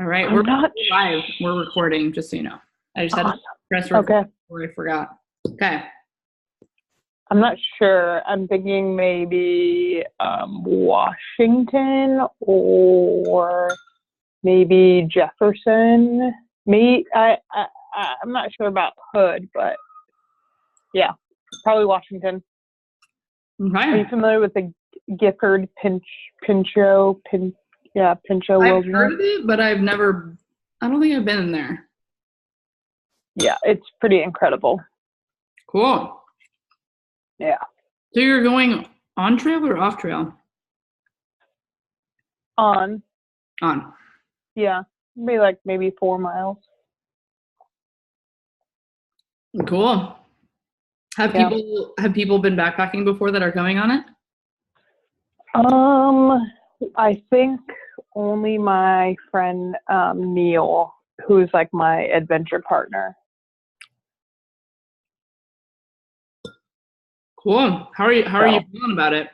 All right. I'm We're not live. We're recording, just so you know. I just had to press record before I forgot. Okay. I'm not sure. I'm thinking maybe Washington or maybe Jefferson. I'm not sure about Hood, but yeah, probably Washington. Okay. Are you familiar with the Gifford Pinchot Wilderness? I've heard of it, but I don't think I've been in there. Yeah, it's pretty incredible. Cool. Yeah. So you're going on trail or off trail? On. On. Yeah, maybe 4 miles. Cool. Have people been backpacking before that are going on it? I think only my friend Neil, who's like my adventure partner. Cool. How are you feeling about it?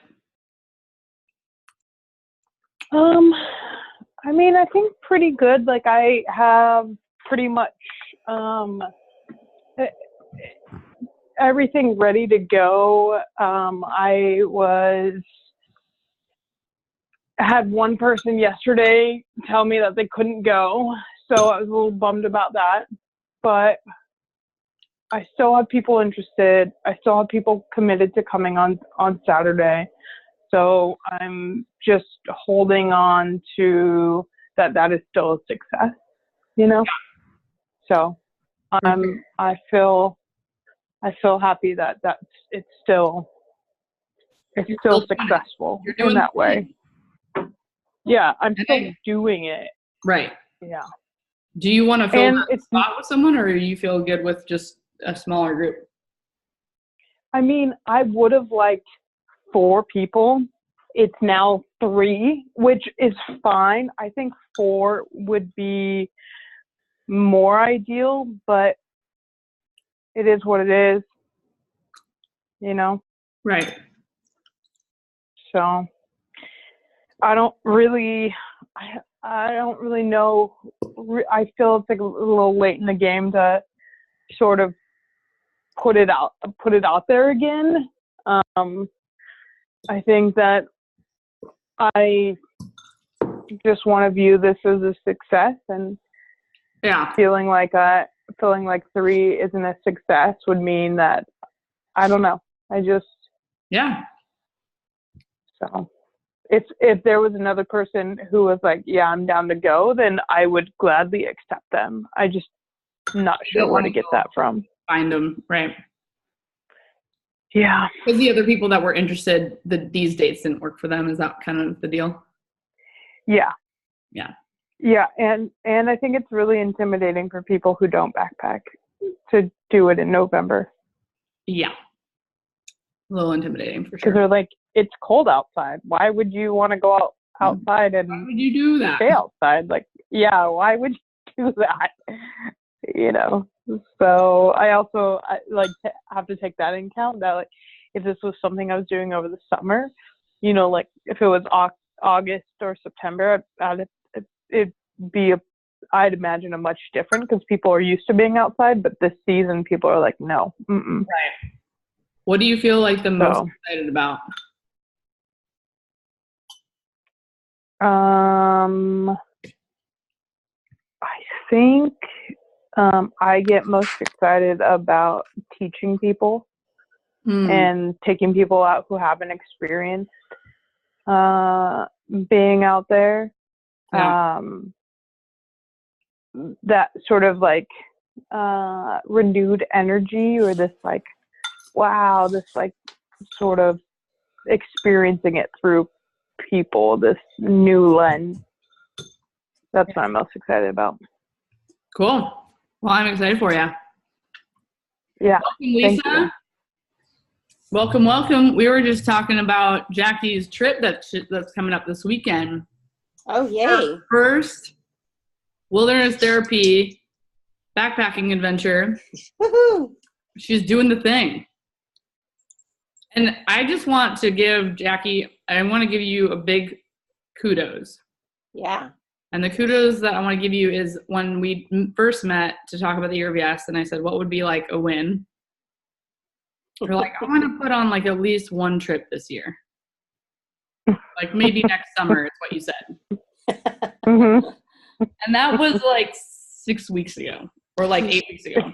I mean, I think pretty good. Like I have pretty much everything ready to go. I had one person yesterday tell me that they couldn't go, so I was a little bummed about that. But I still have people interested. I still have people committed to coming on Saturday. So I'm just holding on to that is still a success, you know? So I feel happy that it's still successful in that way. Yeah, I'm still doing it. Right. Yeah. Do you want to fill that spot with someone, or you feel good with just a smaller group? I mean, I would have liked 4 people. It's now 3, which is fine. I think 4 would be more ideal, but it is what it is, you know? Right. So I don't really know. I feel it's like a little late in the game to sort of put it out there again. I think that I just want to view this as a success, and feeling like 3 isn't a success would mean that I don't know. So if there was another person who was like, yeah, I'm down to go, then I would gladly accept them. I just not sure where to get that from. Find them, right? Yeah. Because the other people that were interested, these dates didn't work for them. Is that kind of the deal? Yeah. Yeah. Yeah, and I think it's really intimidating for people who don't backpack to do it in November. Yeah. A little intimidating for sure. Because they're like, it's cold outside. Why would you want to go outside and why would you do that? Stay outside? Like, yeah, why would you do that? You know. So I also have to take that into account, that like if this was something I was doing over the summer, you know, like if it was August or September, I'd imagine a much different, because people are used to being outside. But this season, people are like, no. Mm-mm. Right. What do you feel like the most excited about? I think I get most excited about teaching people and taking people out who haven't experienced being out there. Yeah. That sort of like renewed energy, or this like, wow, this like sort of experiencing it through people, this new lens. That's what I'm most excited about. Cool. Well, I'm excited for you. Yeah. Welcome, Lisa. Thank you. Welcome. We were just talking about Jackie's trip that's coming up this weekend. Oh, yay. Her first wilderness therapy backpacking adventure. Woohoo! She's doing the thing. And I just want to give Jackie, I want to give you a big kudos. Yeah. And the kudos that I want to give you is when we first met to talk about the year of yes, and I said, what would be like a win? You're like, I want to put on like at least one trip this year. Like maybe next summer is what you said. Mm-hmm. And that was like 6 weeks ago or like 8 weeks ago.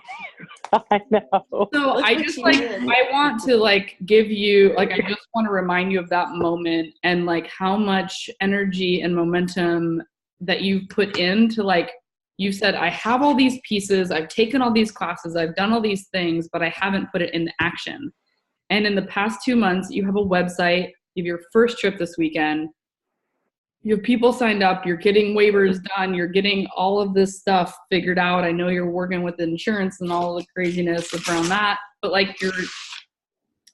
I know. So I just like, I want to like give you, like, I just want to remind you of that moment and like how much energy and momentum that you've put into, like, you said, I have all these pieces, I've taken all these classes, I've done all these things, but I haven't put it into action. And in the past 2 months, you have a website, you have your first trip this weekend, you have people signed up, you're getting waivers done, you're getting all of this stuff figured out. I know you're working with insurance and all the craziness around that, but like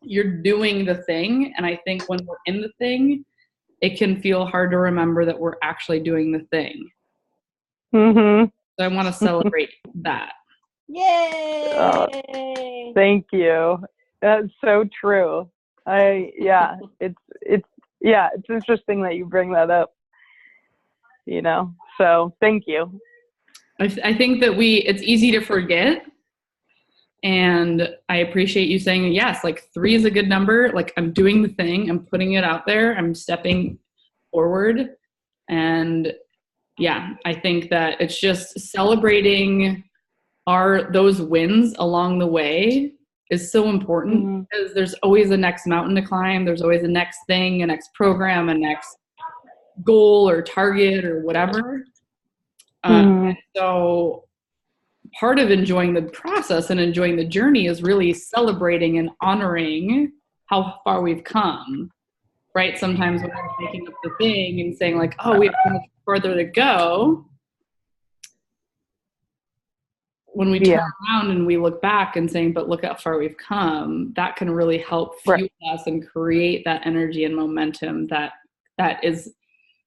you're doing the thing. And I think when we're in the thing, it can feel hard to remember that we're actually doing the thing. Mm-hmm. So I want to celebrate that. Yay! Thank you. That's so true. It's interesting that you bring that up. You know, so thank you. I think that it's easy to forget. And I appreciate you saying yes, like 3 is a good number. Like I'm doing the thing, I'm putting it out there, I'm stepping forward. And yeah, I think that it's just celebrating those wins along the way is so important, because there's always a next mountain to climb. There's always a next thing, a next program, a next goal or target or whatever. So part of enjoying the process and enjoying the journey is really celebrating and honoring how far we've come, right? Sometimes when we're making up the thing and saying like, oh, we have so much further to go, when we turn around and we look back and saying, but look how far we've come, that can really help fuel us and create that energy and momentum that is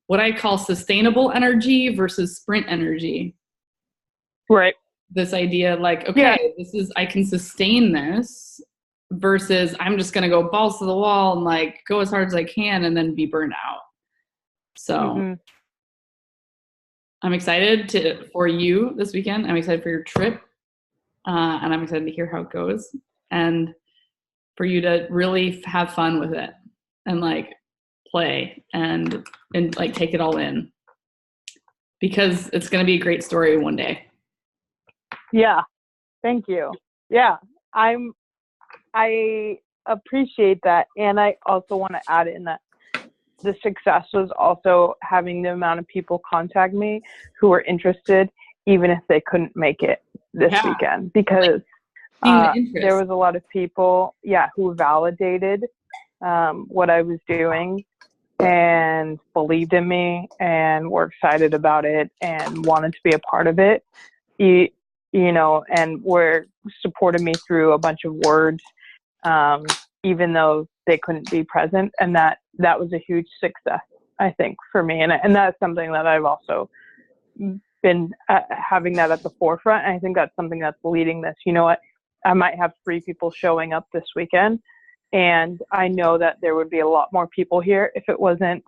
what I call sustainable energy versus sprint energy. Right. This idea like, okay, I can sustain this versus I'm just going to go balls to the wall and like go as hard as I can and then be burned out. So I'm excited for you this weekend. I'm excited for your trip. And I'm excited to hear how it goes and for you to really have fun with it and like play and like take it all in, because it's going to be a great story one day. Yeah. Thank you. Yeah. I appreciate that. And I also want to add in that the success was also having the amount of people contact me who were interested, even if they couldn't make it this weekend, because there was a lot of people, who validated what I was doing and believed in me and were excited about it and wanted to be a part of it, you know, and were supporting me through a bunch of words, even though they couldn't be present. And that was a huge success, I think, for me. And that's something that I've also been having that at the forefront. And I think that's something that's leading this. You know what? I might have 3 people showing up this weekend, and I know that there would be a lot more people here if it wasn't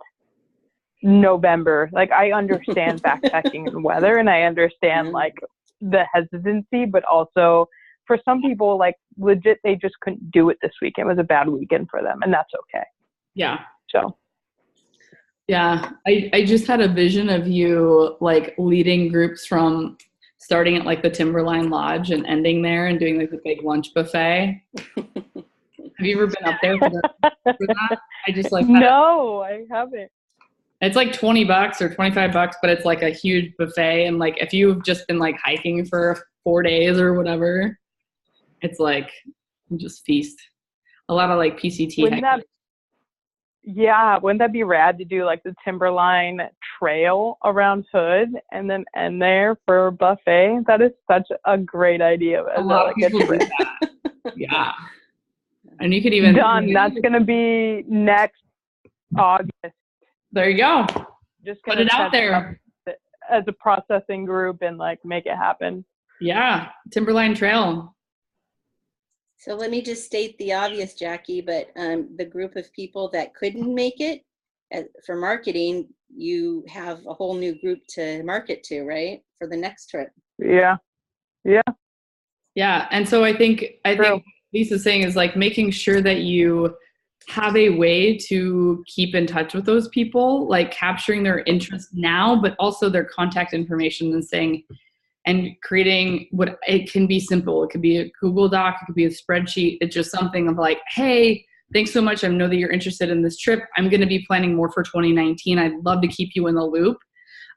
November. Like, I understand backpacking and weather, and I understand like the hesitancy, but also for some people, like legit, they just couldn't do it this weekend. It was a bad weekend for them, and that's okay. Yeah. So. Yeah, I just had a vision of you like leading groups from starting at like the Timberline Lodge and ending there and doing like the big lunch buffet. Have you ever been up there for that? I just like no, I haven't. It's like $20 or $25, but it's like a huge buffet. And like if you've just been like hiking for 4 days or whatever, it's like just feast. A lot of like PCT hiking. Wouldn't that be rad to do like the Timberline trail around Hood and then end there for a buffet? That is such a great idea. A lot of people do that. Yeah. And you could even... Done. That's going to be next August. There you go. Just put it out there as a processing group and like make it happen. Yeah. Timberline Trail. So let me just state the obvious, Jackie, but the group of people that couldn't make it, for marketing, you have a whole new group to market to, right? For the next trip. Yeah. Yeah. Yeah. And so I think Lisa's saying is like making sure that you have a way to keep in touch with those people, like capturing their interest now, but also their contact information and saying, and creating what it can be simple. It could be a Google Doc, it could be a spreadsheet. It's just something of like, hey, thanks so much. I know that you're interested in this trip. I'm going to be planning more for 2019. I'd love to keep you in the loop.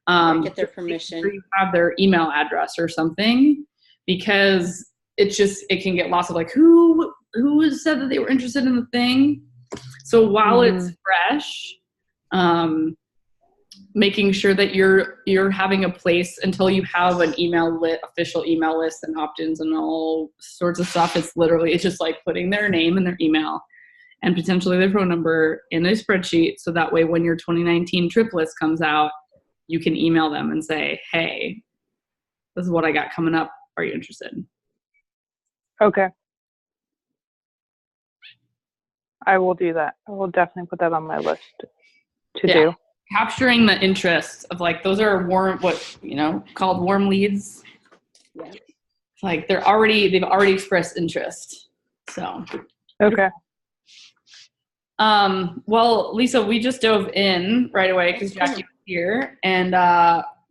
Get their permission. You have their email address or something, because it can get lost of like, who said that they were interested in the thing. So while it's fresh, making sure that you're having a place until you have an official email list and opt-ins and all sorts of stuff. It's just like putting their name and their email and potentially their phone number in a spreadsheet. So that way, when your 2019 trip list comes out, you can email them and say, hey, this is what I got coming up. Are you interested? Okay. I will do that. I will definitely put that on my list to do. Capturing the interest of like, those are called warm leads. Yeah. Like they've already expressed interest. So. Okay. Well, Lisa, we just dove in right away because Jackie was here, and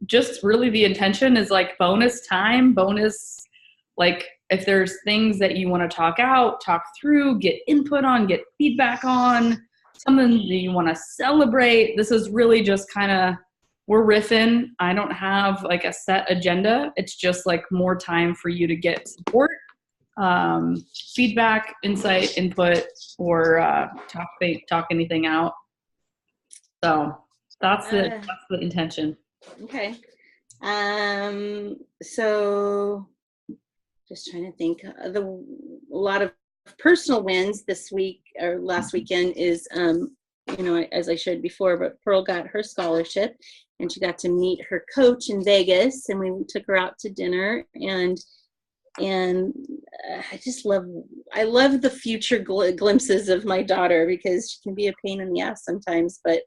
just really the intention is like bonus time, like if there's things that you want to talk through, get input on, get feedback on, something that you want to celebrate. This is really just kind of, we're riffing. I don't have like a set agenda. It's just like more time for you to get support, feedback, insight, input, or talk anything out. So that's the intention. Okay. So just trying to think. A lot of personal wins this week or last weekend is, as I shared before, but Pearl got her scholarship and she got to meet her coach in Vegas, and we took her out to dinner, and I love the future glimpses of my daughter, because she can be a pain in the ass sometimes, but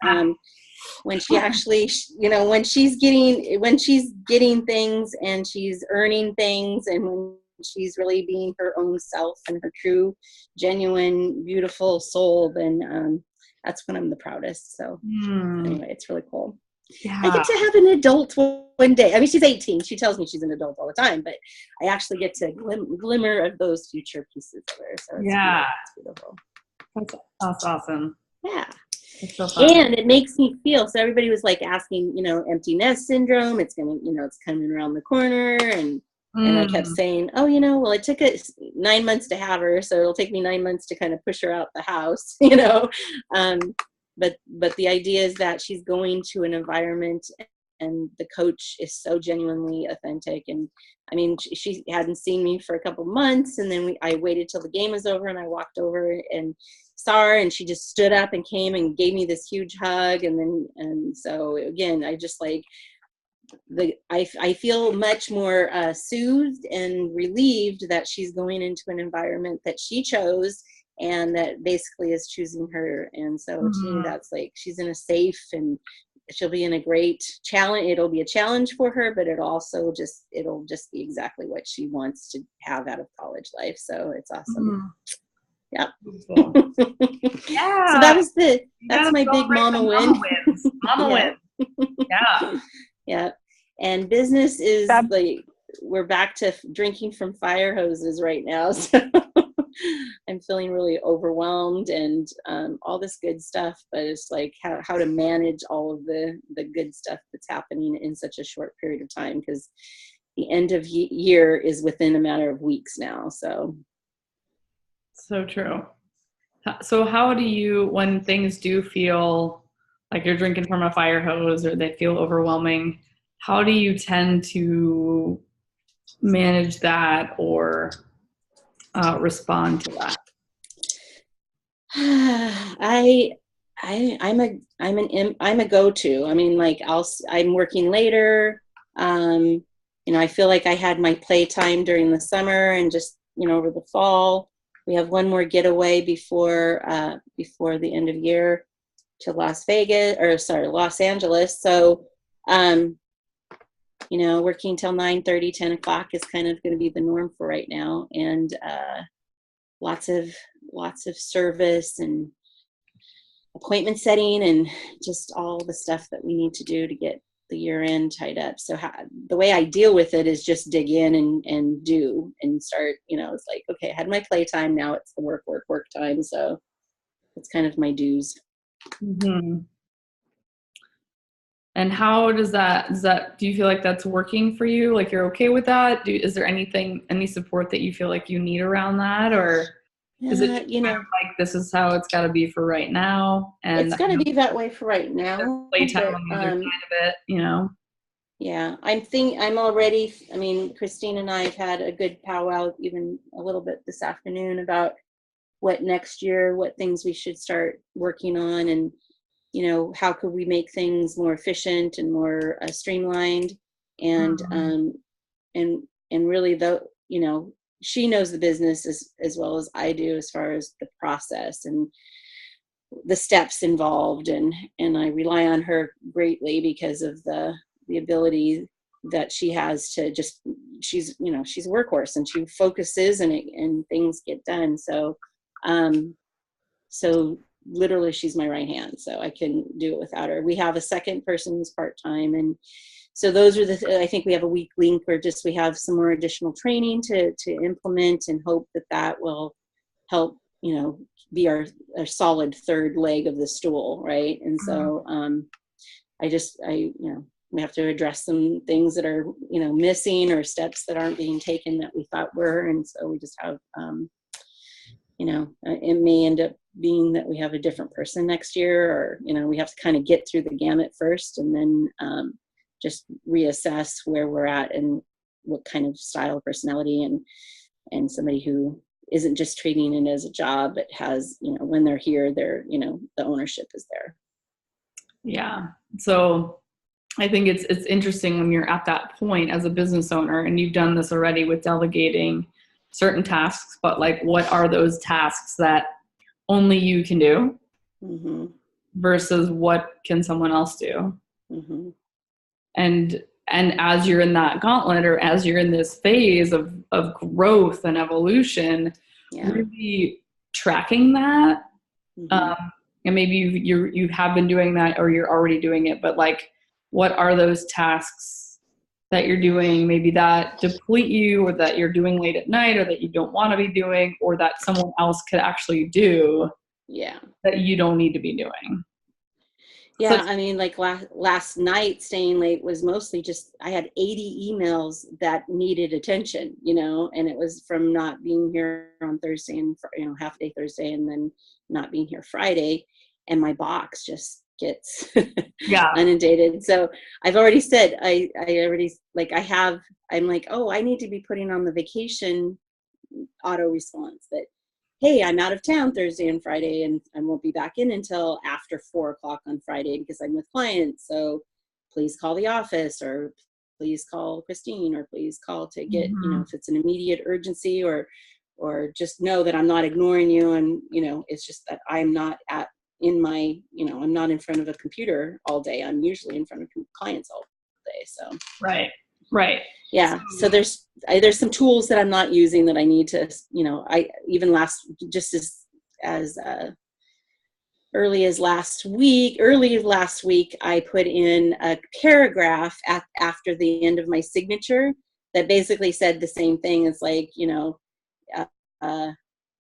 when she actually, when she's getting things and she's earning things, and when she's really being her own self and her true, genuine, beautiful soul, then that's when I'm the proudest. So anyway, it's really cool. Yeah. I get to have an adult one day. I mean, she's 18. She tells me she's an adult all the time, but I actually get to glimmer of those future pieces of her. So it's beautiful. That's awesome. Yeah. So fun. And it makes me feel, so everybody was like asking, empty nest syndrome, it's coming around the corner, and I kept saying, well, it took us 9 months to have her, so it'll take me 9 months to kind of push her out the house, but the idea is that she's going to an environment, and the coach is so genuinely authentic. And I mean, she hadn't seen me for a couple months, and then I waited till the game was over, and I walked over and saw her, and she just stood up and came and gave me this huge hug. And so again, I just like I feel much more soothed and relieved that she's going into an environment that she chose, and that basically is choosing her. And so to me, that's like, she's in a safe, and she'll be in a great challenge. It'll be a challenge for her, but it'll just be exactly what she wants to have out of college life. So it's awesome. Yeah. Cool. Yeah. So that's my big mama win. Mama win. Yeah. Yeah. And business is like, we're back to drinking from fire hoses right now. So I'm feeling really overwhelmed and all this good stuff, but it's like how to manage all of the good stuff that's happening in such a short period of time, because the end of year is within a matter of weeks now. So true. So how do you, when things do feel like you're drinking from a fire hose or they feel overwhelming, how do you tend to manage that or respond to that? I'm a go-to. I mean, like I'm working later. I feel like I had my playtime during the summer, and just, over the fall. We have one more getaway before the end of year. to Los Angeles. So, working till 9:30, 10 o'clock is kind of going to be the norm for right now. And lots of service and appointment setting and just all the stuff that we need to do to get the year end tied up. So the way I deal with it is just dig in and do and start, it's like, okay, I had my playtime. Now it's the work time. So it's kind of my dues. Mm-hmm. And how does that, do you feel like that's working for you? Like you're okay with that? Is there any support that you feel like you need around that? Or is it kind of like, this is how it's got to be for right now? And it's got to be that way for right now. Playtime on the other side of it, Yeah, I'm already, Christine and I have had a good powwow even a little bit this afternoon about what next year, what things we should start working on, and how could we make things more efficient and more streamlined, and really, though, she knows the business as well as I do as far as the process and the steps involved, and I rely on her greatly because of the ability that she has to just, she's a workhorse and she focuses and things get done. So literally she's my right hand, so I couldn't do it without her. We have a second person who's part-time, and so those are I think we have a weak link where just we have some more additional training to implement, and hope that will help, be our solid third leg of the stool, right? And so we have to address some things that are, missing, or steps that aren't being taken that we thought were, and so we just have it may end up being that we have a different person next year, or we have to kind of get through the gamut first, and then just reassess where we're at and what kind of style, personality, and somebody who isn't just treating it as a job, but has, when they're here, they're, the ownership is there. Yeah. So I think it's interesting when you're at that point as a business owner, and you've done this already with delegating certain tasks, but like, what are those tasks that only you can do versus what can someone else do? And as you're in that gauntlet, or as you're in this phase of growth and evolution, really tracking that. And maybe you have been doing that, or you're already doing it, but like, what are those tasks that you're doing maybe that deplete you, or that you're doing late at night, or that you don't want to be doing, or that someone else could actually do that you don't need to be doing? Yeah, like last night, staying late was mostly just, I had 80 emails that needed attention, and it was from not being here on Thursday and, half day Thursday, and then not being here Friday, and my box just gets inundated. So I've already said, I'm like, oh, I need to be putting on the vacation auto response that, hey, I'm out of town Thursday and Friday, and I won't be back in until after 4:00 on Friday because I'm with clients. So please call the office, or please call Christine, or please call to get, if it's an immediate urgency, or just know that I'm not ignoring you. And, it's just that I'm not I'm not in front of a computer all day. I'm usually in front of clients all day. So. Right. Yeah. So there's some tools that I'm not using that I need to, as early last week, I put in a paragraph after the end of my signature that basically said the same thing as like,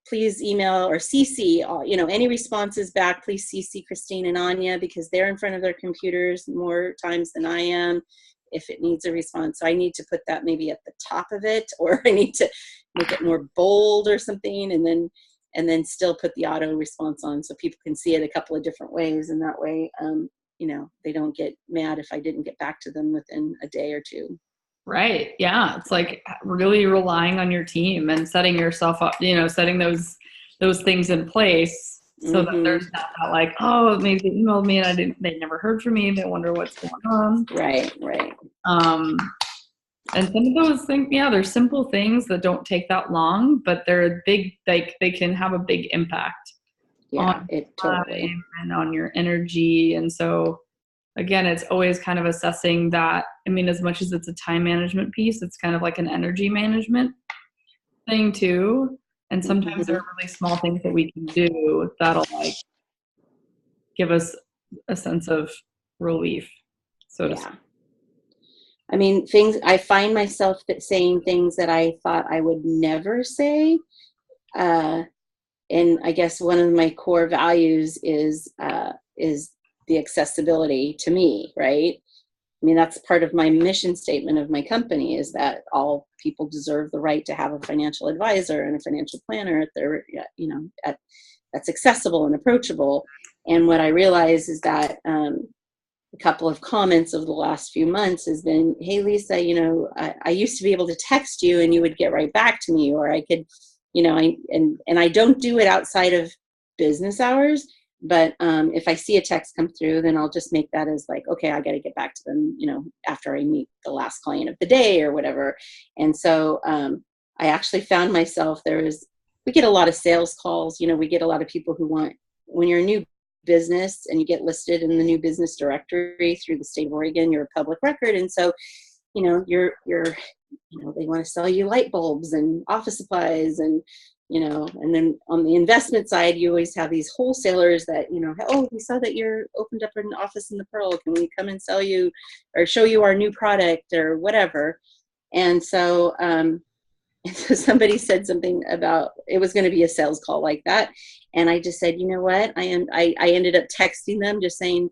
please email or CC, any responses back, please CC Christine and Anya, because they're in front of their computers more times than I am. If it needs a response, so I need to put that maybe at the top of it, or I need to make it more bold or something, and then still put the auto response on so people can see it a couple of different ways, and that way, they don't get mad if I didn't get back to them within a day or two. Right. Yeah. It's like really relying on your team and setting yourself up, setting those things in place so that there's not that like, oh, maybe they emailed me and they never heard from me. They wonder what's going on. Right. And some of those things, they're simple things that don't take that long, but they're big, like they can have a big impact. Yeah, it totally. time and on your energy. And so again, it's always kind of assessing that. I mean, as much as it's a time management piece, it's kind of like an energy management thing too. And sometimes there are really small things that we can do that'll like give us a sense of relief, so to speak. I mean, I find myself saying things that I thought I would never say. And I guess one of my core values is the accessibility to me, right? I mean, that's part of my mission statement of my company, is that all people deserve the right to have a financial advisor and a financial planner at their, that's accessible and approachable. And what I realize is that a couple of comments of the last few months has been, hey, Lisa, I used to be able to text you and you would get right back to me, or I could, and I don't do it outside of business hours. But if I see a text come through, then I'll just make that as like, okay, I got to get back to them, after I meet the last client of the day or whatever. And so I actually found myself, we get a lot of sales calls. We get a lot of people who want, when you're a new business and you get listed in the new business directory through the state of Oregon, you're a public record. And so, you're they want to sell you light bulbs and office supplies and, and then on the investment side, you always have these wholesalers that, oh, we saw that you're opened up an office in the Pearl. Can we come and sell you or show you our new product or whatever? And so, somebody said something about it was going to be a sales call like that. And I just said, you know what? I ended up texting them just saying,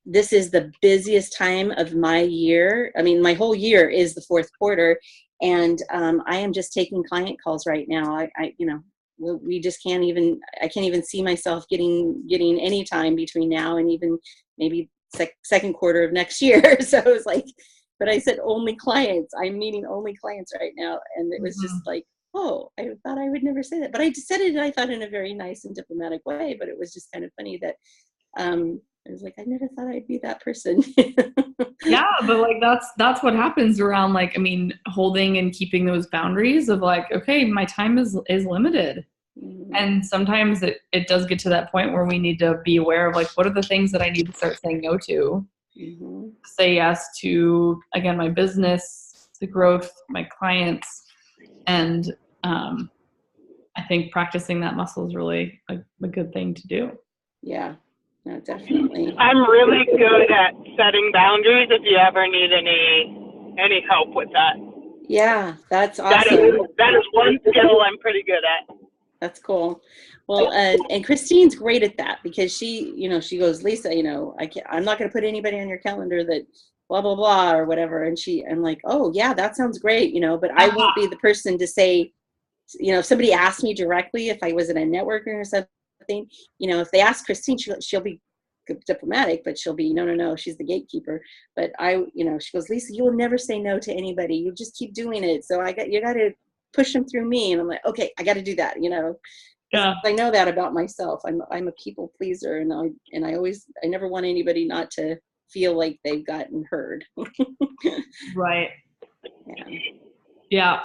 this is the busiest time of my year. I mean, my whole year is the fourth quarter. And I am just taking client calls right now. We just I can't even see myself getting any time between now and even maybe second quarter of next year. So it was like, but I said only clients. I'm meeting only clients right now. And it was just like, oh, I thought I would never say that. But I just said it, I thought, in a very nice and diplomatic way. But it was just kind of funny that I was like, I never thought I'd be that person. Yeah, but like that's what happens around, like, I mean, holding and keeping those boundaries of like, okay, my time is limited. Mm-hmm. And sometimes it does get to that point where we need to be aware of like, what are the things that I need to start saying no to? Mm-hmm. Say yes to, again, my business, the growth, my clients. And I think practicing that muscle is really a good thing to do. Yeah. No, definitely. I'm really good at setting boundaries if you ever need any help with that. Yeah, that's awesome. That is one skill I'm pretty good at. That's cool. Well, and Christine's great at that because she goes, Lisa, I'm not going to put anybody on your calendar that blah, blah, blah, or whatever. And I'm like, oh yeah, that sounds great. But I won't be the person to say, if somebody asked me directly, if I was in a networking or something, if they ask Christine, she'll be diplomatic, but she'll be, no, she's the gatekeeper. But she goes, Lisa, you will never say no to anybody. You just keep doing it. So you got to push them through me. And I'm like, okay, I got to do that. Yeah. I know that about myself. I'm a people pleaser, and I never want anybody not to feel like they've gotten heard. Right. Yeah.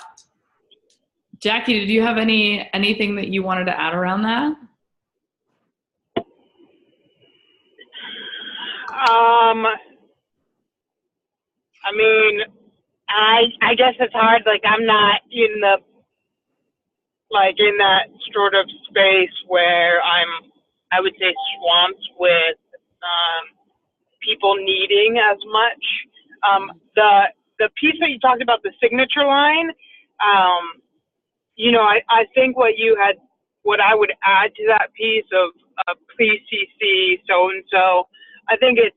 Jackie, did you have anything that you wanted to add around that? I mean, I guess it's hard. Like, I'm not in that sort of space where I would say, swamped with people needing as much. The piece that you talked about, the signature line, I think what I would add to that piece of please CC so-and-so, I think it's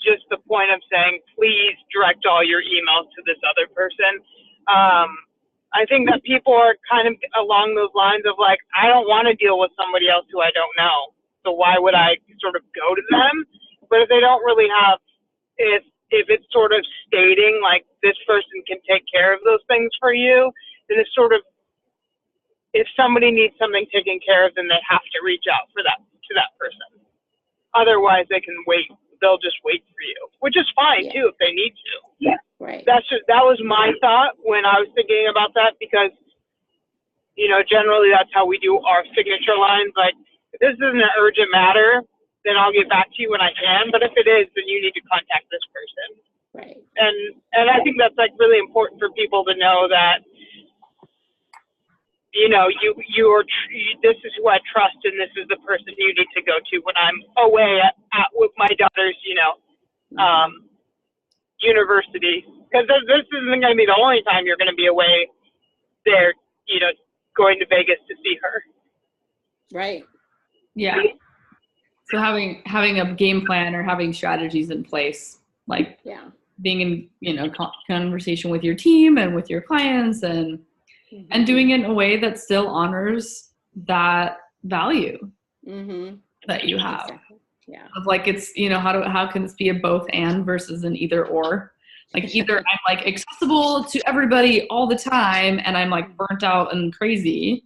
just the point of saying, please direct all your emails to this other person. I think that people are kind of along those lines of like, I don't want to deal with somebody else who I don't know. So why would I sort of go to them? But if they don't really have, if it's sort of stating like this person can take care of those things for you, then it's sort of, if somebody needs something taken care of, then they have to reach out to that person. Otherwise they can wait. They'll just wait for you, which is fine too if they need to. Yeah, right. That was my thought when I was thinking about that, because generally that's how we do our signature lines. Like, if this isn't an urgent matter, then I'll get back to you when I can. But if it is, then you need to contact this person. Right. And I think that's like really important for people to know that, you know, this is who I trust, and this is the person you need to go to when I'm away with my daughter's, you know, university. Because this isn't going to be the only time you're going to be away there, you know, going to Vegas to see her. Right. Yeah. So having a game plan or having strategies in place, like being in, you know, conversation with your team and with your clients and doing it in a way that still honors that value that you have. Exactly. Yeah. Of like, it's, you know, how can this be a both and versus an either or? Like either I'm like accessible to everybody all the time and I'm like burnt out and crazy,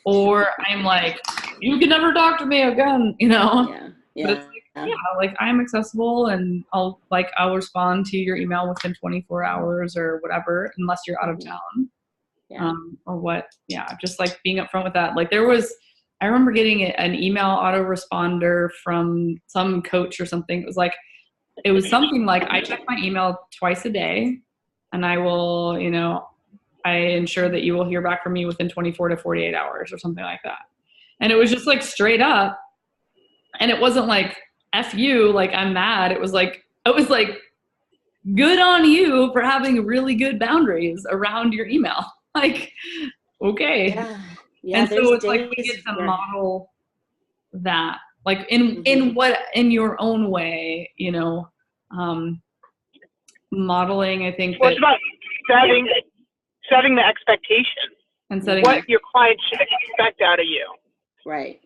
or I'm like, you can never talk to me again, you know? Yeah. But it's like, like I'm accessible and I'll respond to your email within 24 hours or whatever, unless you're out of town. Or what, just like being upfront with that. Like I remember getting an email autoresponder from some coach or something. It was something like, I check my email twice a day and I will, you know, I ensure that you will hear back from me within 24 to 48 hours or something like that. And it was just like straight up. And it wasn't like, F you, like I'm mad. It was like, good on you for having really good boundaries around your email. Like, okay. Yeah, and so it's like we get to model that, like in your own way, you know, modeling, I think. Well, it's about setting the expectation and setting what your clients should expect out of you. Right.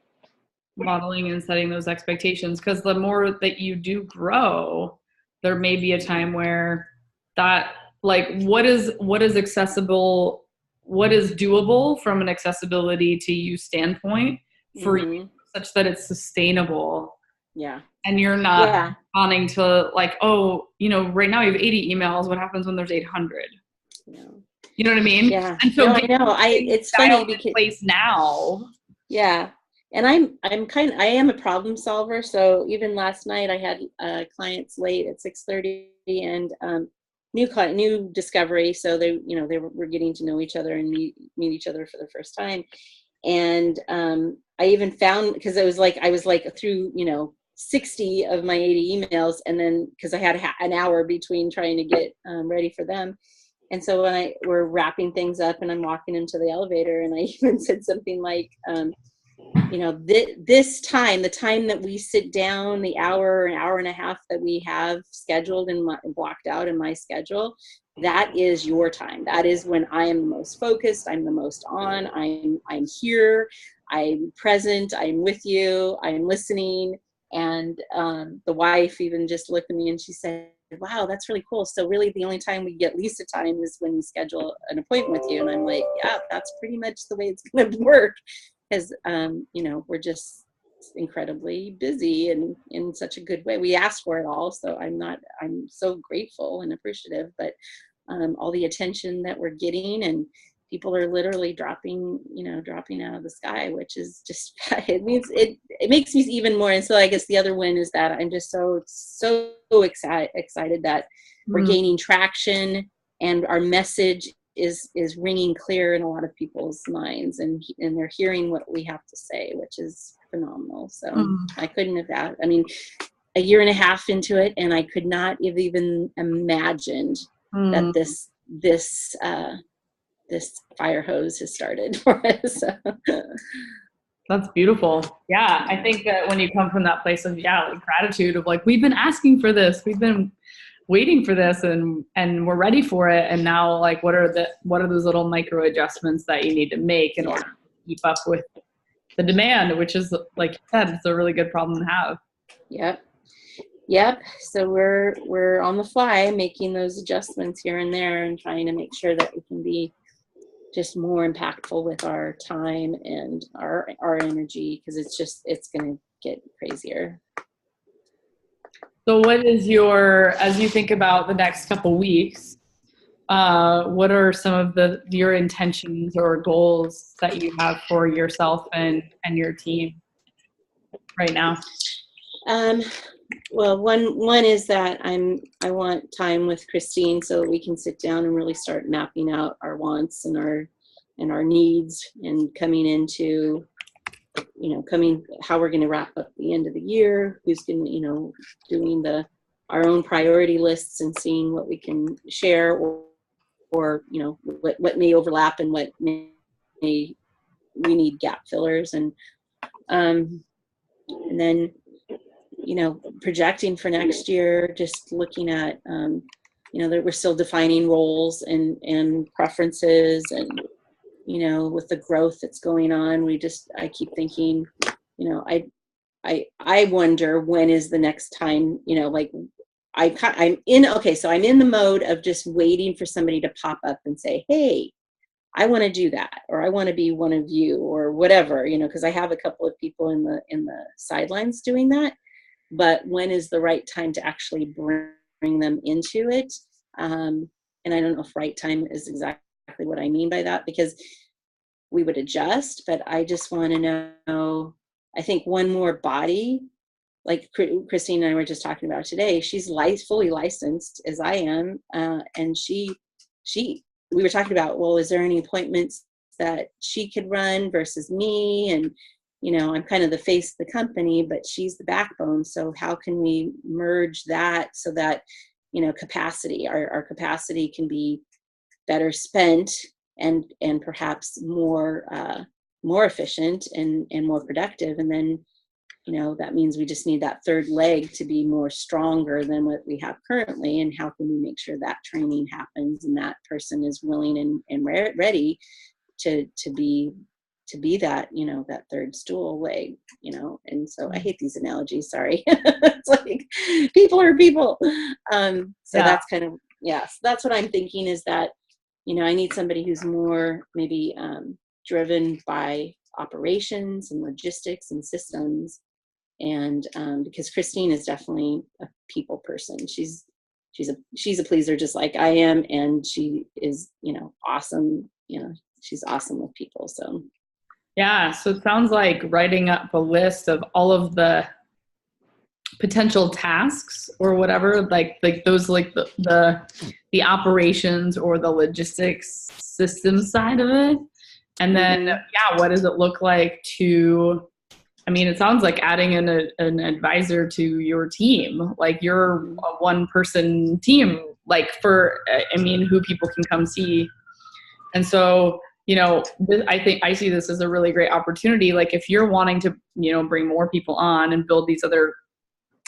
Modeling and setting those expectations, because the more that you do grow, there may be a time where that, like, what is accessible, what is doable from an accessibility to you standpoint for you, such that it's sustainable. Yeah. And you're not wanting to like, oh, you know, right now you have 80 emails. What happens when there's 800? Yeah. You know what I mean? Yeah. And so I know. It's funny because place now. Yeah. And I am a problem solver. So even last night I had clients late at 6:30 and new discovery. So they were getting to know each other and meet each other for the first time. And I even found, because I was like through, you know, 60 of my 80 emails, and then because I had an hour between trying to get ready for them. And so when we're wrapping things up and I'm walking into the elevator, and I even said something like, you know, this time, the time that we sit down, the an hour and a half that we have scheduled and blocked out in my schedule, that is your time. That is when I am the most focused. I'm the most on. I'm here. I'm present. I'm with you. I'm listening. And the wife even just looked at me and she said, wow, that's really cool. So really the only time we get Lisa time is when we schedule an appointment with you. And I'm like, yeah, that's pretty much the way it's going to work. Because, you know, we're just incredibly busy and in such a good way. We asked for it all. So I'm so grateful and appreciative, but all the attention that we're getting, and people are literally dropping out of the sky, which is just, it makes me even more. And so I guess the other win is that I'm just so excited that we're gaining traction, and our message is ringing clear in a lot of people's minds, and they're hearing what we have to say, which is phenomenal. So I couldn't have I mean, a year and a half into it, and I could not have even imagined that this fire hose has started for us. That's beautiful. Yeah, I think that when you come from that place of like gratitude of like, we've been asking for this, we've been waiting for this, and we're ready for it, and now like what are those little micro adjustments that you need to make in order to keep up with the demand, which is, like you said, it's a really good problem to have. Yep. So we're on the fly making those adjustments here and there, and trying to make sure that we can be just more impactful with our time and our energy, because it's going to get crazier. So what is as you think about the next couple weeks, what are some of your intentions or goals that you have for yourself and your team? right now? Well, one is that I want time with Christine so that we can sit down and really start mapping out our wants and our needs, and coming into, how we're going to wrap up the end of the year, who's going to, doing our own priority lists and seeing what we can share, or what may overlap and what may we need gap fillers, and then projecting for next year, just looking at that we're still defining roles and preferences, and with the growth that's going on, I keep thinking, I wonder when is the next time, I'm in the mode of just waiting for somebody to pop up and say, hey, I want to do that, or I want to be one of you, or whatever, because I have a couple of people in the sidelines doing that. But when is the right time to actually bring them into it? And I don't know if right time is exactly what I mean by that, because we would adjust, but I just want to know, I think one more body, like Christine and I were just talking about today, she's fully licensed as I am. And we were talking about, well, is there any appointments that she could run versus me? And, I'm kind of the face of the company, but she's the backbone. So how can we merge that so that, capacity, our capacity can be better spent and perhaps more efficient and more productive. And then, that means we just need that third leg to be more stronger than what we have currently. And how can we make sure that training happens and that person is willing and ready to be that, that third stool leg, and so I hate these analogies, sorry. It's like people are people. That's kind of, so that's what I'm thinking, is that, I need somebody who's more maybe driven by operations and logistics and systems. And because Christine is definitely a people person. She's a pleaser just like I am. And she is, awesome. She's awesome with people. So. Yeah. So it sounds like writing up a list of all of the potential tasks or whatever, like those, like the operations or the logistics system side of it. And then, what does it look like to, it sounds like adding an advisor to your team, like you're a one-person team, like for, who people can come see. And so, I think I see this as a really great opportunity. Like if you're wanting to, bring more people on and build these other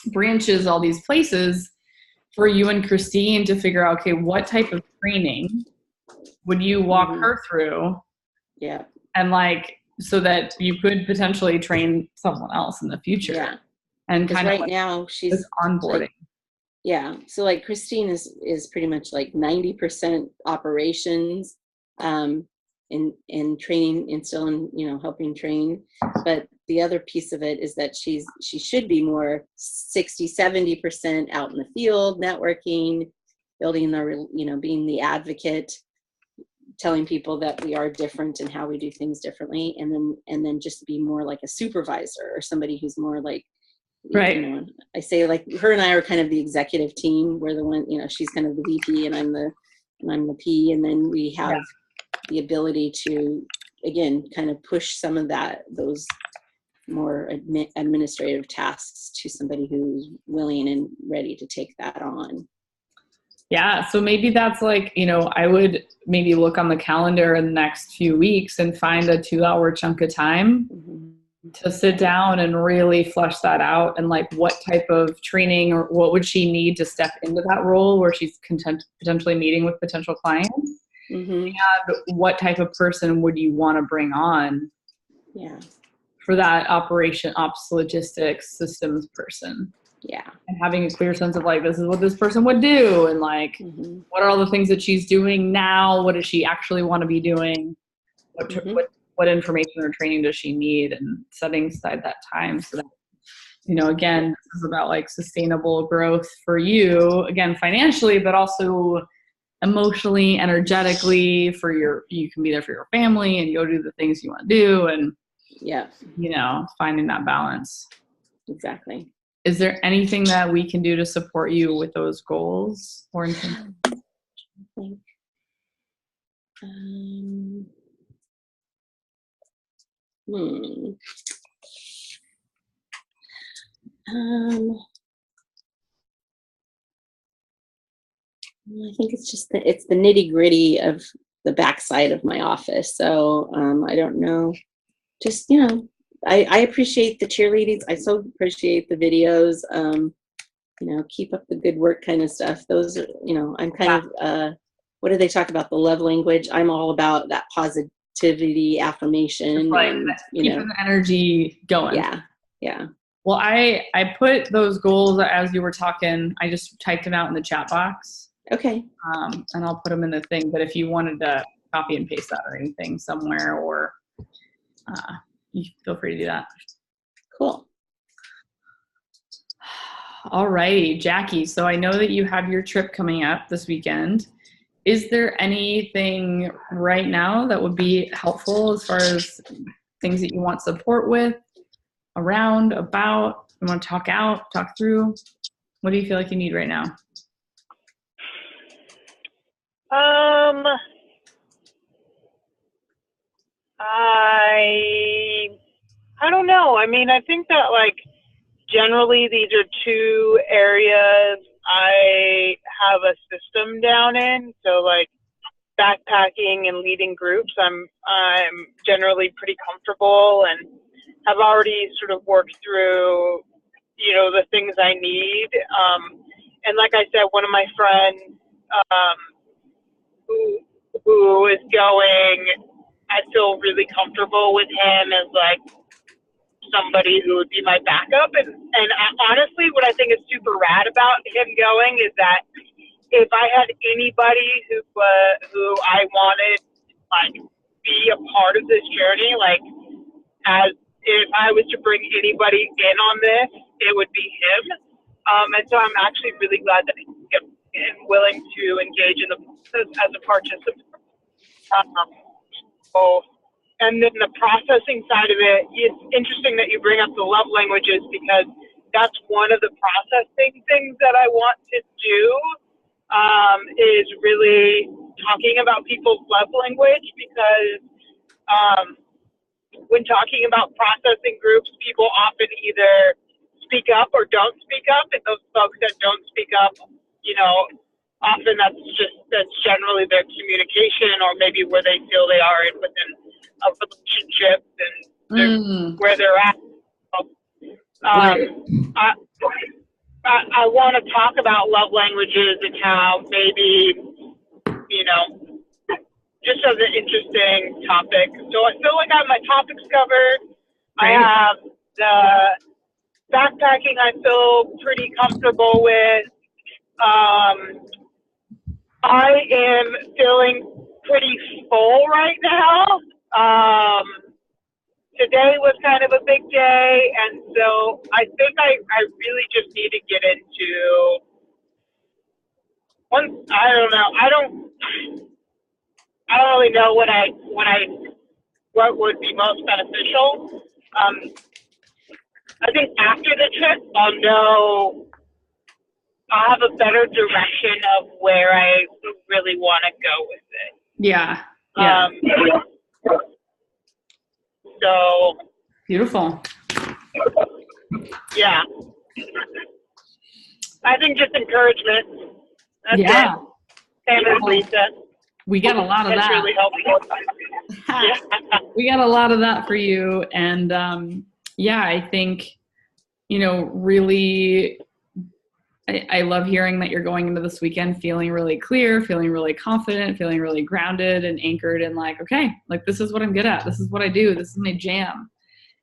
branches, all these places, for you and Christine to figure out, okay, what type of training would you walk her through? Yeah. And so that you could potentially train someone else in the future. Yeah. And kind of right now she's onboarding. So like Christine is pretty much like 90% operations, in training and still in, helping train. But the other piece of it is that she should be more 60-70% out in the field, networking, building being the advocate, telling people that we are different and how we do things differently, and then just be more like a supervisor or somebody who's more like, right. I say, like, her and I are kind of the executive team. We're the one, she's kind of the VP and I'm the P, and then we have the ability to, again, kind of push some of those more administrative tasks to somebody who's willing and ready to take that on. Yeah. So maybe that's like, I would maybe look on the calendar in the next few weeks and find a 2-hour chunk of time to sit down and really flesh that out. And like, what type of training or what would she need to step into that role where she's potentially meeting with potential clients? And what type of person would you want to bring on for that operation, ops, logistics, systems person? Yeah. And having a clear sense of like, this is what this person would do. And like, what are all the things that she's doing now? What does she actually want to be doing? What information or training does she need? And setting aside that time so that, again, this is about like sustainable growth for you, again, financially, but also emotionally, energetically, you can be there for your family and go do the things you want to do. And, finding that balance. Exactly. Is there anything that we can do to support you with those goals or intentions? Hmm. I think it's just it's the nitty gritty of the backside of my office. So I don't know. Just, I appreciate the cheerleadings. I so appreciate the videos. Keep up the good work kind of stuff. Those are, I'm kind of, what do they talk about? The love language. I'm all about that positivity, affirmation, Like and, keeping the energy going. Yeah. Yeah. Well, I put those goals as you were talking. I just typed them out in the chat box. Okay. And I'll put them in the thing. But if you wanted to copy and paste that or anything somewhere, or you feel free to do that. Cool. All righty, Jackie. So I know that you have your trip coming up this weekend. Is there anything right now that would be helpful as far as things that you want support with, around, about, you want to talk through? What do you feel like you need right now? I don't know. I mean, I think that generally these are two areas I have a system down in. So backpacking and leading groups, I'm generally pretty comfortable and have already sort of worked through, the things I need. And like I said, one of my friends who is going, I feel really comfortable with him as somebody who would be my backup. And honestly, what I think is super rad about him going is that if I had anybody who I wanted to be a part of this journey, as if I was to bring anybody in on this, it would be him. And so I'm actually really glad that he's willing to engage in the process as a participant. And then the processing side of it, it's interesting that you bring up the love languages, because that's one of the processing things that I want to do, is really talking about people's love language, because when talking about processing groups, people often either speak up or don't speak up, and those folks that don't speak up, often that's generally their communication, or maybe where they feel they are within a relationship and where they're at. I want to talk about love languages and how maybe, just as an interesting topic. So I feel like I have my topics covered. Right. I have the backpacking I feel pretty comfortable with. I am feeling pretty full right now. Today was kind of a big day, and so I think I really just need to get into one. I don't know. I don't really know what would be most beneficial. I think after the trip, I'll have a better direction of where I really want to go with it. Yeah. So beautiful. Yeah. I think just encouragement. That's Yeah. it. Same as Lisa. We got a lot of that. Really helpful. We got a lot of that for you. And I think, really, I love hearing that you're going into this weekend feeling really clear, feeling really confident, feeling really grounded and anchored in okay, this is what I'm good at. This is what I do. This is my jam.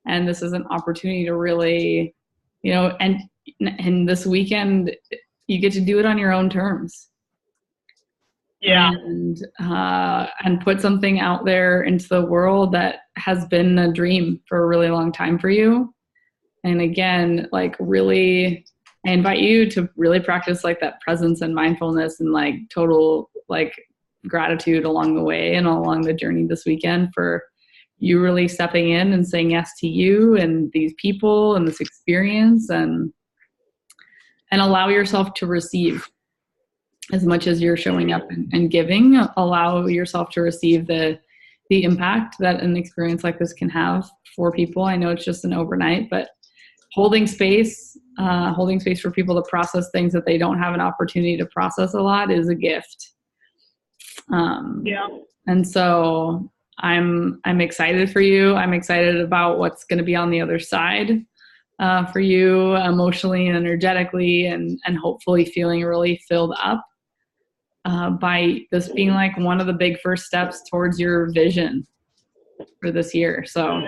And this is an opportunity to really, and this weekend you get to do it on your own terms. Yeah. And put something out there into the world that has been a dream for a really long time for you. And again, really, I invite you to really practice that presence and mindfulness and total gratitude along the way and along the journey this weekend for you really stepping in and saying yes to you and these people and this experience, and allow yourself to receive as much as you're showing up and giving. Allow yourself to receive the impact that an experience like this can have for people. I know it's just an overnight, but holding space for people to process things that they don't have an opportunity to process a lot is a gift. And so I'm excited for you. I'm excited about what's going to be on the other side for you, emotionally and energetically, and hopefully feeling really filled up by this being like one of the big first steps towards your vision for this year. So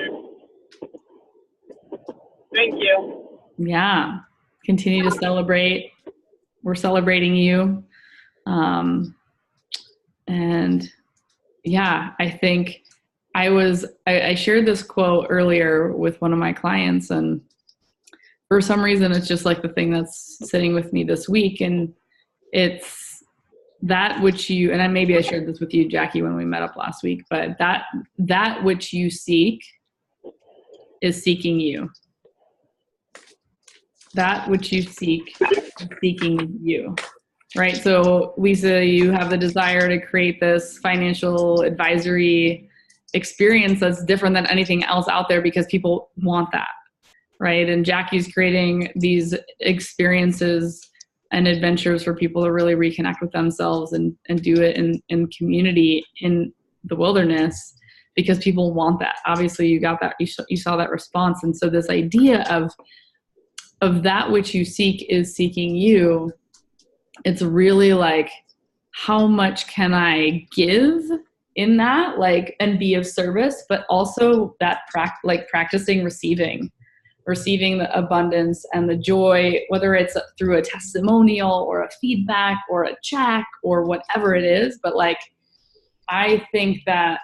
thank you. Yeah, continue to celebrate. We're celebrating you. And yeah, I think I shared this quote earlier with one of my clients, and for some reason it's just like the thing that's sitting with me this week. And it's that which you, and maybe I shared this with you, Jackie, when we met up last week, but that which you seek is seeking you. That which you seek is seeking you, right? So Lisa, you have the desire to create this financial advisory experience that's different than anything else out there because people want that, right? And Jackie's creating these experiences and adventures for people to really reconnect with themselves and do it in community in the wilderness because people want that. Obviously you got that, you saw that response. And so this idea of that which you seek is seeking you, it's really like, how much can I give in that, like, and be of service, but also that practicing receiving the abundance and the joy, whether it's through a testimonial or a feedback or a check or whatever it is. But like, I think that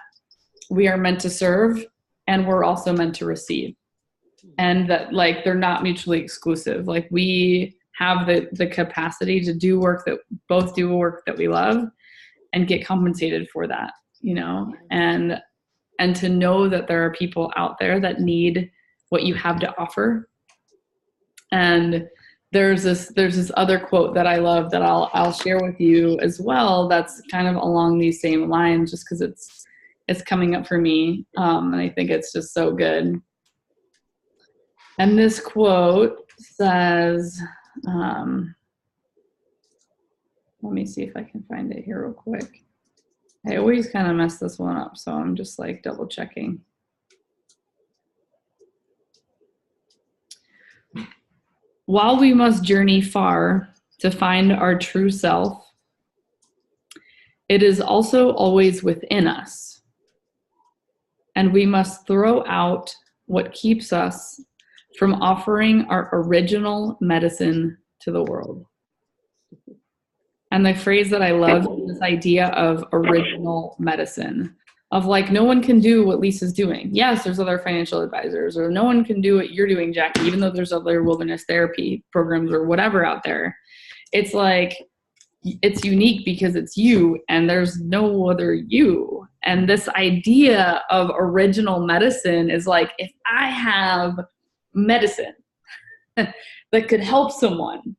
we are meant to serve and we're also meant to receive. And that like they're not mutually exclusive. Like we have the capacity to do work that we love and get compensated for that, you know, and to know that there are people out there that need what you have to offer. And there's this other quote that I love that I'll share with you as well. That's kind of along these same lines, just because it's coming up for me, and I think it's just so good. And this quote says, let me see if I can find it here real quick. I always kind of mess this one up, so I'm just like double checking. While we must journey far to find our true self, it is also always within us, and we must throw out what keeps us from offering our original medicine to the world. And the phrase that I love is this idea of original medicine, of like, no one can do what Lisa's doing. Yes, there's other financial advisors, or no one can do what you're doing, Jackie, even though there's other wilderness therapy programs or whatever out there. It's like, it's unique because it's you and there's no other you. And this idea of original medicine is like, if I have medicine that could help someone,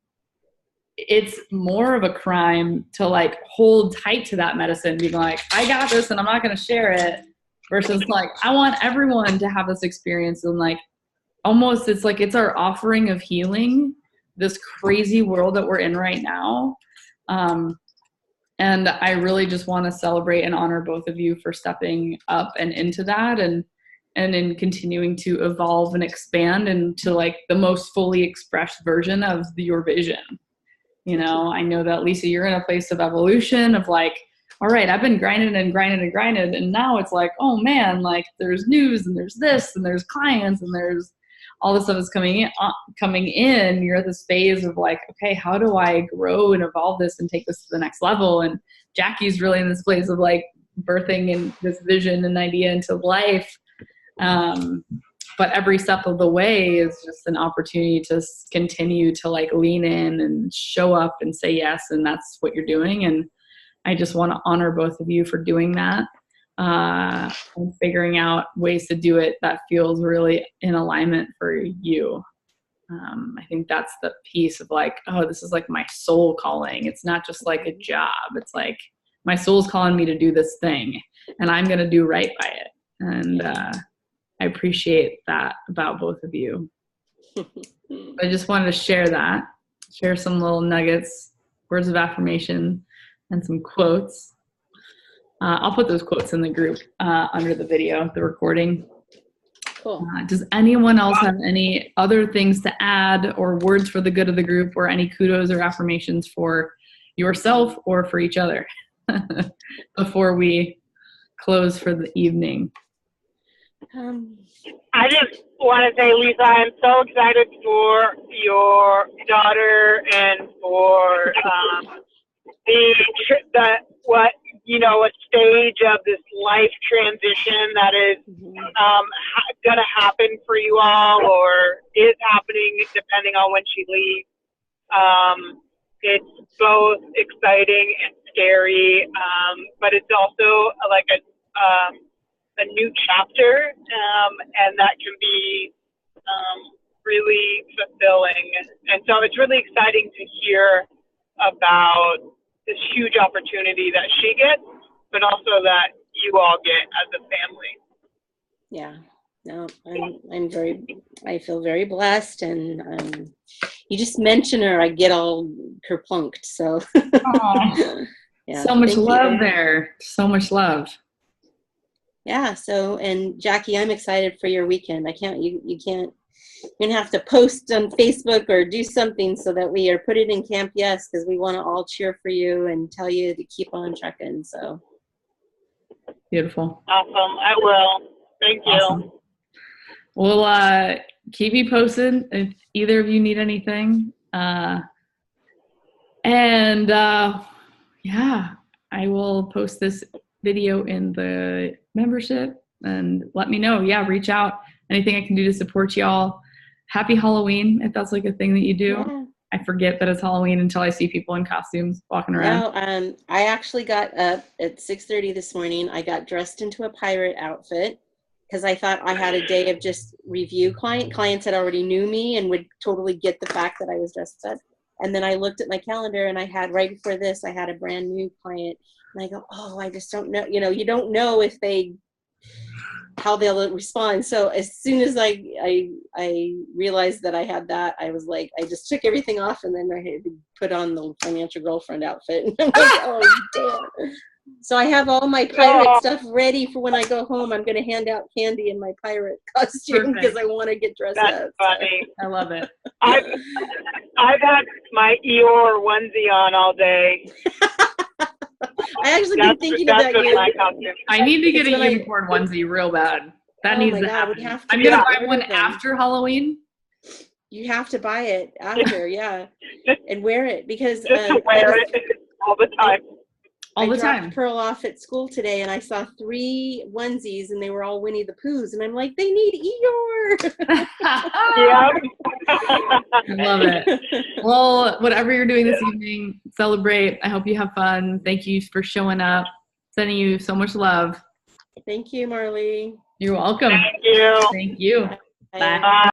it's more of a crime to like hold tight to that medicine, being like, I got this and I'm not going to share it, versus like, I want everyone to have this experience. And like, almost it's like, it's our offering of healing, this crazy world that we're in right now. And I really just want to celebrate and honor both of you for stepping up and into that, and in continuing to evolve and expand into like the most fully expressed version of your vision. You know, I know that Lisa, you're in a place of evolution of like, all right, I've been grinding. And now it's like, oh man, like there's news and there's this and there's clients and there's all this stuff is coming in. You're at this phase of like, okay, how do I grow and evolve this and take this to the next level? And Jackie's really in this place of like birthing and this vision and idea into life. But every step of the way is just an opportunity to continue to like lean in and show up and say yes. And that's what you're doing. And I just want to honor both of you for doing that. and figuring out ways to do it that feels really in alignment for you. I think that's the piece of like, oh, this is like my soul calling. It's not just like a job. It's like my soul's calling me to do this thing, and I'm going to do right by it. And I appreciate that about both of you. I just wanted to share some little nuggets, words of affirmation, and some quotes. I'll put those quotes in the group under the video, the recording. Cool. Does anyone else have any other things to add, or words for the good of the group, or any kudos or affirmations for yourself or for each other before we close for the evening? I just want to say, Lisa, I'm so excited for your daughter and for a stage of this life transition that is going to happen for you all, or is happening depending on when she leaves. It's both exciting and scary, but it's also like a new chapter, and that can be really fulfilling. And so it's really exciting to hear about this huge opportunity that she gets, but also that you all get as a family. Yeah, no, I feel very blessed, and you just mention her, I get all kerplunked. So, yeah, so much love there. So much love. Yeah. So, and Jackie, I'm excited for your weekend. You're going to have to post on Facebook or do something so that we are put it in Camp Yes, because we want to all cheer for you and tell you to keep on trucking. So beautiful. Awesome. I will. Thank you. Awesome. We'll keep you posted if either of you need anything. Yeah, I will post this video in the membership and let me know. Yeah, reach out. Anything I can do to support y'all. Happy Halloween, if that's like a thing that you do. Yeah. I forget that it's Halloween until I see people in costumes walking around. No, I actually got up at 6:30 this morning. I got dressed into a pirate outfit because I thought I had a day of just review clients that already knew me and would totally get the fact that I was dressed up. And then I looked at my calendar and I had, right before this, I had a brand new client. And I go, oh, I just don't know. You don't know if how they'll respond. So as soon as I realized that I had that, I was like, I just took everything off, and then I had to put on the financial girlfriend outfit. And I'm like, oh, damn. So I have all my pirate stuff ready for when I go home. I'm going to hand out candy in my pirate costume because I want to get dressed up. That's funny. I love it. I've had my Eeyore onesie on all day. I actually been thinking about you. I need to get a unicorn onesie real bad. That needs to happen. I'm going to buy one after Halloween. You have to buy it after, yeah, and wear it because wear it all the time. I dropped Pearl off at school today, and I saw 3 onesies, and they were all Winnie the Poohs, and I'm like, they need Eeyore. Yeah. I love it. Well, whatever you're doing this evening, celebrate. I hope you have fun. Thank you for showing up. Sending you so much love. Thank you, Marley. You're welcome. Thank you. Thank you. Bye. Bye.